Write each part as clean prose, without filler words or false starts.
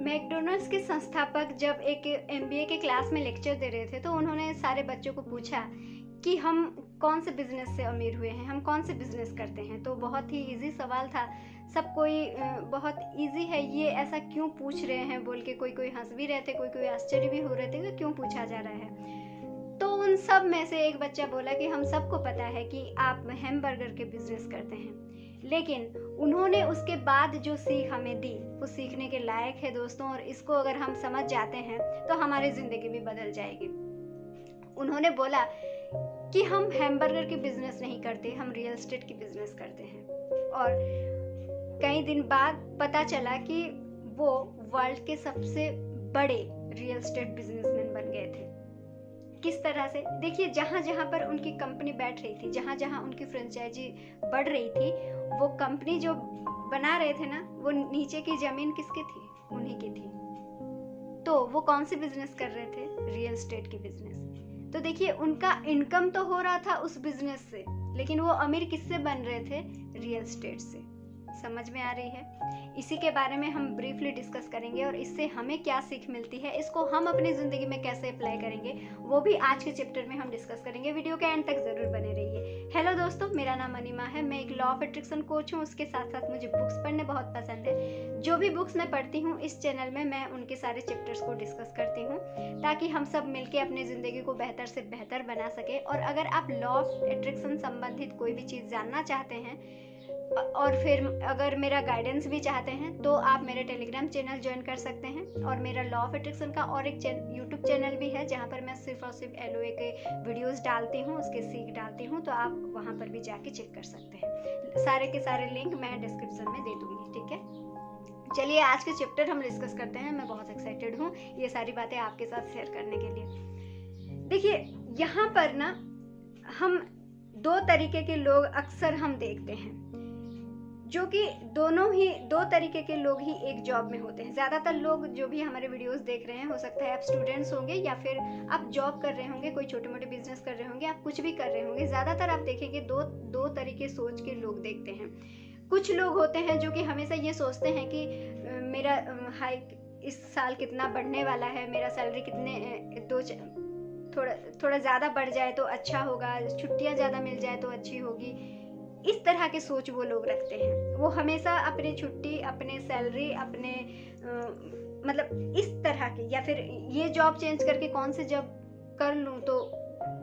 McDonald's के संस्थापक जब एक एमबीए के क्लास में लेक्चर दे रहे थे तो उन्होंने सारे बच्चों को पूछा कि हम कौन से बिजनेस से अमीर हुए हैं, हम कौन से बिजनेस करते हैं। तो बहुत ही इजी सवाल था, सब कोई बहुत इजी है ये, ऐसा क्यों पूछ रहे हैं बोल के कोई कोई हंस भी रहे थे, कोई कोई आश्चर्य भी हो रहे थे कि क्यों पूछा जा रहा है। तो उन सब में से एक बच्चा बोला कि हम सबको पता है कि आप हैमबर्गर के बिजनेस करते हैं, लेकिन उन्होंने उसके बाद जो सीख हमें दी वो सीखने के लायक है दोस्तों, और इसको अगर हम समझ जाते हैं तो हमारी ज़िंदगी भी बदल जाएगी। उन्होंने बोला कि हम हैमबर्गर की बिजनेस नहीं करते, हम रियल एस्टेट की बिजनेस करते हैं। और कई दिन बाद पता चला कि वो वर्ल्ड के सबसे बड़े रियल एस्टेट बिजनेसमैन बन गए थे। किस तरह से? देखिए, जहाँ जहाँ पर उनकी कंपनी बैठ रही थी, जहाँ जहाँ उनकी फ्रेंचाइजी बढ़ रही थी, वो कंपनी जो बना रहे थे ना, वो नीचे की जमीन किसकी थी? उन्हीं की थी। तो वो कौन सी बिजनेस कर रहे थे? रियल एस्टेट की बिजनेस। तो देखिए, उनका इनकम तो हो रहा था उस बिजनेस से, लेकिन वो अमीर किससे बन रहे थे? रियल एस्टेट से। समझ में आ रही है? इसी के बारे में हम ब्रीफली डिस्कस करेंगे और इससे हमें क्या सीख मिलती है, इसको हम अपनी ज़िंदगी में कैसे अप्लाई करेंगे, वो भी आज के चैप्टर में हम डिस्कस करेंगे। वीडियो के एंड तक ज़रूर बने रहिए। हेलो दोस्तों, मेरा नाम अनिमा है, मैं एक लॉ ऑफ अट्रैक्शन कोच हूँ। उसके साथ साथ मुझे बुक्स पढ़ने बहुत पसंद है। जो भी बुक्स मैं पढ़ती हूँ इस चैनल में मैं उनके सारे चैप्टर्स को डिस्कस करती हूँ, ताकि हम सब मिलकर अपनी ज़िंदगी को बेहतर से बेहतर बना सके। और अगर आप लॉ ऑफ अट्रैक्शन संबंधित कोई भी चीज़ जानना चाहते हैं और फिर अगर मेरा गाइडेंस भी चाहते हैं तो आप मेरे टेलीग्राम चैनल ज्वाइन कर सकते हैं। और मेरा लॉ ऑफ अट्रैक्शन का और एक यूट्यूब चैनल भी है, जहाँ पर मैं सिर्फ और सिर्फ LOA के वीडियोस डालती हूँ, उसके सीख डालती हूँ, तो आप वहाँ पर भी जाके चेक कर सकते हैं। सारे के सारे लिंक मैं डिस्क्रिप्शन में दे दूँगी, ठीक है। चलिए आज के चैप्टर हम डिस्कस करते हैं। मैं बहुत एक्साइटेड हूँ ये सारी बातें आपके साथ शेयर करने के लिए। देखिए, यहाँ पर ना हम दो तरीके के लोग अक्सर हम देखते हैं, जो कि दो तरीके के लोग ही एक जॉब में होते हैं। ज़्यादातर लोग जो भी हमारे वीडियोस देख रहे हैं, हो सकता है आप स्टूडेंट्स होंगे या फिर आप जॉब कर रहे होंगे, कोई छोटे मोटे बिजनेस कर रहे होंगे, आप कुछ भी कर रहे होंगे। ज़्यादातर आप देखेंगे दो तरीके सोच के लोग देखते हैं। कुछ लोग होते हैं जो कि हमेशा ये सोचते हैं कि मेरा हाइक इस साल कितना बढ़ने वाला है, मेरा सैलरी कितने थोड़ा ज़्यादा बढ़ जाए तो अच्छा होगा, छुट्टियाँ ज़्यादा मिल जाए तो अच्छी होगी। इस तरह के सोच वो लोग रखते हैं। वो हमेशा अपनी छुट्टी, अपने सैलरी, अपने मतलब इस तरह की, या फिर ये जॉब चेंज करके कौन से जॉब कर लूँ तो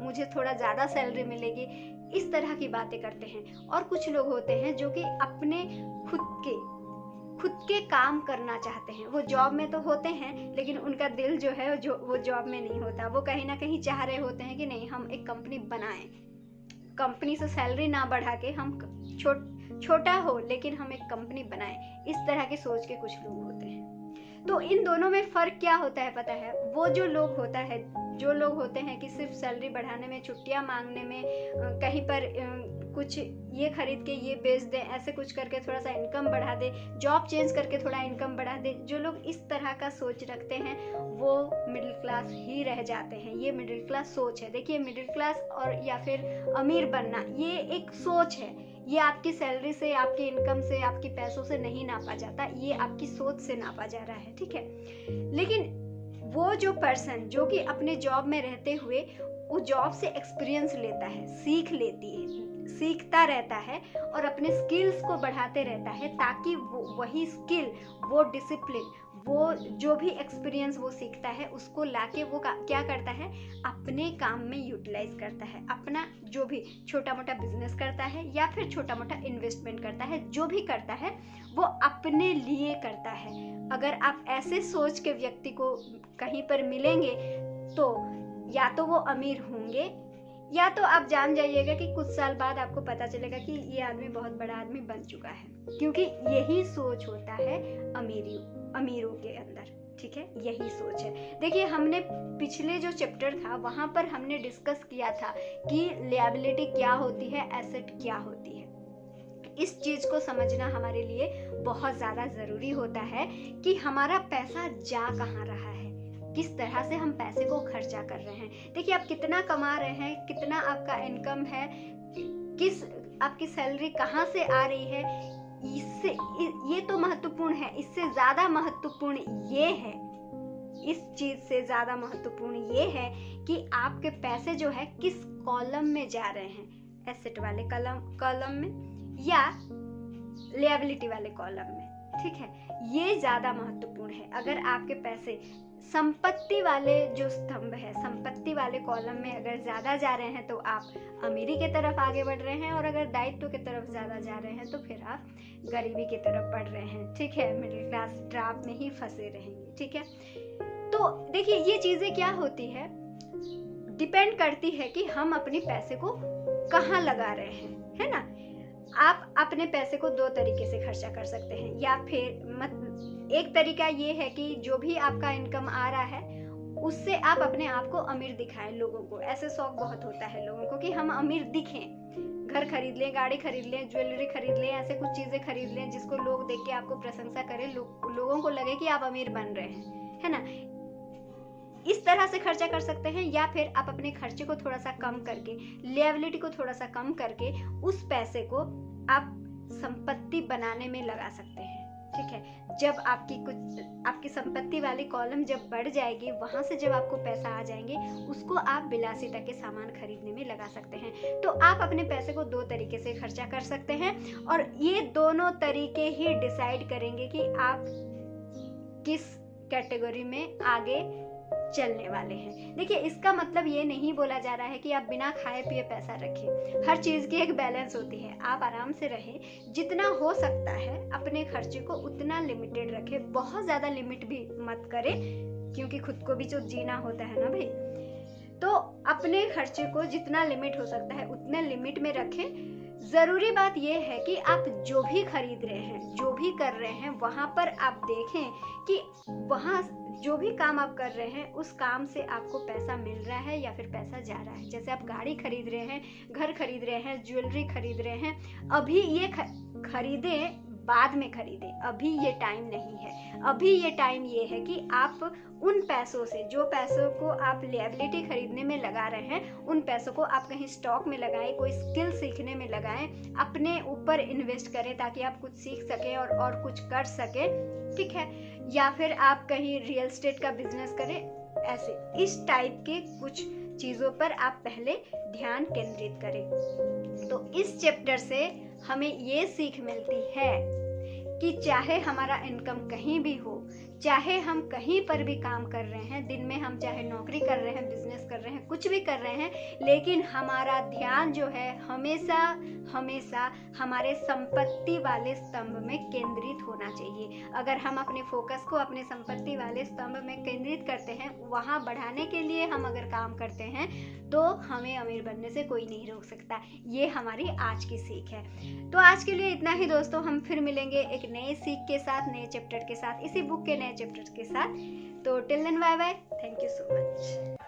मुझे थोड़ा ज़्यादा सैलरी मिलेगी, इस तरह की बातें करते हैं। और कुछ लोग होते हैं जो कि अपने खुद के काम करना चाहते हैं। वो जॉब में तो होते हैं, लेकिन उनका दिल जो है वो जॉब में नहीं होता। वो कहीं ना कहीं चाह रहे होते हैं कि नहीं, हम एक कंपनी बनाएं, कंपनी से सैलरी ना बढ़ा के हम छोटा हो लेकिन हम एक कंपनी बनाएं। इस तरह की सोच के कुछ लोग होते हैं। तो इन दोनों में फ़र्क क्या होता है पता है? वो जो लोग होते हैं कि सिर्फ सैलरी बढ़ाने में, छुट्टियां मांगने में, कहीं पर कुछ ये खरीद के ये बेच दे, ऐसे कुछ करके थोड़ा सा इनकम बढ़ा दे, जॉब चेंज करके थोड़ा इनकम बढ़ा दे, जो लोग इस तरह का सोच रखते हैं वो मिडिल क्लास ही रह जाते हैं। ये मिडिल क्लास सोच है। देखिए, मिडिल क्लास और या फिर अमीर बनना ये एक सोच है। ये आपकी सैलरी से, आपकी इनकम से, आपकी पैसों से नहीं नापा जाता, ये आपकी सोच से नापा जा रहा है, ठीक है। लेकिन वो जो पर्सन जो कि अपने जॉब में रहते हुए वो जॉब से एक्सपीरियंस लेता है, सीखता रहता है और अपने स्किल्स को बढ़ाते रहता है, ताकि वो वही स्किल, वो डिसिप्लिन, वो जो भी एक्सपीरियंस वो सीखता है उसको लाके वो क्या करता है, अपने काम में यूटिलाइज करता है। अपना जो भी छोटा मोटा बिजनेस करता है या फिर छोटा मोटा इन्वेस्टमेंट करता है, जो भी करता है वो अपने लिए करता है। अगर आप ऐसे सोच के व्यक्ति को कहीं पर मिलेंगे तो या तो वो अमीर होंगे, या तो आप जान जाइएगा कि कुछ साल बाद आपको पता चलेगा कि ये आदमी बहुत बड़ा आदमी बन चुका है, क्योंकि यही सोच होता है अमीरों के अंदर, ठीक है। यही सोच है। देखिए, हमने पिछले जो चैप्टर था वहाँ पर हमने डिस्कस किया था कि लायबिलिटी क्या होती है, एसेट क्या होती है। इस चीज़ को समझना हमारे लिए बहुत ज़्यादा ज़रूरी होता है कि हमारा पैसा जा कहाँ रहा है, किस तरह से हम पैसे को खर्चा कर रहे हैं। देखिए, आप कितना कमा रहे हैं, कितना आपका इनकम है, किस आपकी सैलरी कहाँ से आ रही है, इससे ये तो महत्वपूर्ण है, इससे ज्यादा महत्वपूर्ण ये है, इस चीज से ज्यादा महत्वपूर्ण ये है कि आपके पैसे जो है किस कॉलम में जा रहे हैं, एसेट वाले कॉलम में या लिएबिलिटी वाले कॉलम में। ठीक है, ये ज्यादा महत्वपूर्ण है। अगर आपके पैसे संपत्ति वाले जो स्तंभ है, संपत्ति वाले कॉलम में अगर ज्यादा जा रहे हैं तो आप अमीरी की तरफ आगे बढ़ रहे हैं, और अगर दायित्व की तरफ ज्यादा जा रहे हैं तो फिर आप गरीबी की तरफ बढ़ रहे हैं। ठीक है, मिडिल क्लास ट्रैप में ही फंसे रहेंगे। ठीक है, तो देखिए ये चीजें क्या होती है, डिपेंड करती है कि हम अपने पैसे को कहाँ लगा रहे हैं, है ना। आप अपने पैसे को दो तरीके से खर्चा कर सकते हैं, या फिर एक तरीका ये है कि जो भी आपका इनकम आ रहा है उससे आप अपने आप को अमीर दिखाएं लोगों को। ऐसे शौक बहुत होता है लोगों को कि हम अमीर दिखें, घर खरीद लें, गाड़ी खरीद लें, ज्वेलरी खरीद लें, ऐसे कुछ चीजें खरीद लें जिसको लोग देख के आपको प्रशंसा करें, लोगों को लगे कि आप अमीर बन रहे हैं, है ना। इस तरह से खर्चा कर सकते हैं, या फिर आप अपने खर्चे को थोड़ा सा कम करके, लिएबिलिटी को थोड़ा सा कम करके उस पैसे को आप संपत्ति बनाने में लगा सकते हैं। ठीक है, जब आपकी संपत्ति वाली कॉलम जब बढ़ जाएगी, वहां से जब आपको पैसा आ जाएंगे, उसको आप विलासिता के सामान खरीदने में लगा सकते हैं। तो आप अपने पैसे को दो तरीके से खर्चा कर सकते हैं, और ये दोनों तरीके ही डिसाइड करेंगे कि आप किस कैटेगरी में आगे चलने वाले हैं। देखिए, इसका मतलब ये नहीं बोला जा रहा है कि आप बिना खाए पिए पैसा रखें। हर चीज की एक बैलेंस होती है। आप आराम से रहें, जितना हो सकता है अपने खर्चे को उतना लिमिटेड रखें, बहुत ज्यादा लिमिट भी मत करें, क्योंकि खुद को भी जो जीना होता है ना भाई। तो अपने खर्चे को जितना लिमिट हो सकता है उतने लिमिट में रखें। जरूरी बात यह है कि आप जो भी खरीद रहे हैं, जो भी कर रहे हैं, वहां पर आप देखें कि वहां जो भी काम आप कर रहे हैं उस काम से आपको पैसा मिल रहा है या फिर पैसा जा रहा है। जैसे आप गाड़ी खरीद रहे हैं, घर खरीद रहे हैं, ज्वेलरी खरीद रहे हैं, अभी ये खरीदें, बाद में खरीदें, अभी ये टाइम नहीं है। अभी ये टाइम ये है कि आप उन पैसों से, जो पैसों को आप लिएबिलिटी खरीदने में लगा रहे हैं, उन पैसों को आप कहीं स्टॉक में लगाएं, कोई स्किल सीखने में लगाएं, अपने ऊपर इन्वेस्ट करें ताकि आप कुछ सीख सकें और कुछ कर सकें। ठीक है, या फिर आप कहीं रियल एस्टेट का बिजनेस करें। ऐसे इस टाइप के कुछ चीजों पर आप पहले ध्यान केंद्रित करें। तो इस चैप्टर से हमें ये सीख मिलती है कि चाहे हमारा इनकम कहीं भी हो, चाहे हम कहीं पर भी काम कर रहे हैं, दिन में हम चाहे नौकरी कर रहे हैं, बिजनेस कर रहे हैं, कुछ भी कर रहे हैं, लेकिन हमारा ध्यान जो है हमेशा हमेशा हमारे संपत्ति वाले स्तंभ में केंद्रित होना चाहिए। अगर हम अपने फोकस को अपने संपत्ति वाले स्तंभ में केंद्रित करते हैं, वहां बढ़ाने के लिए हम अगर काम करते हैं, तो हमें अमीर बनने से कोई नहीं रोक सकता। ये हमारी आज की सीख है। तो आज के लिए इतना ही दोस्तों, हम फिर मिलेंगे एक नए सीख के साथ, नए चैप्टर के साथ, इसी बुक के नए चैप्टर के साथ। तो till then bye bye, thank you so much.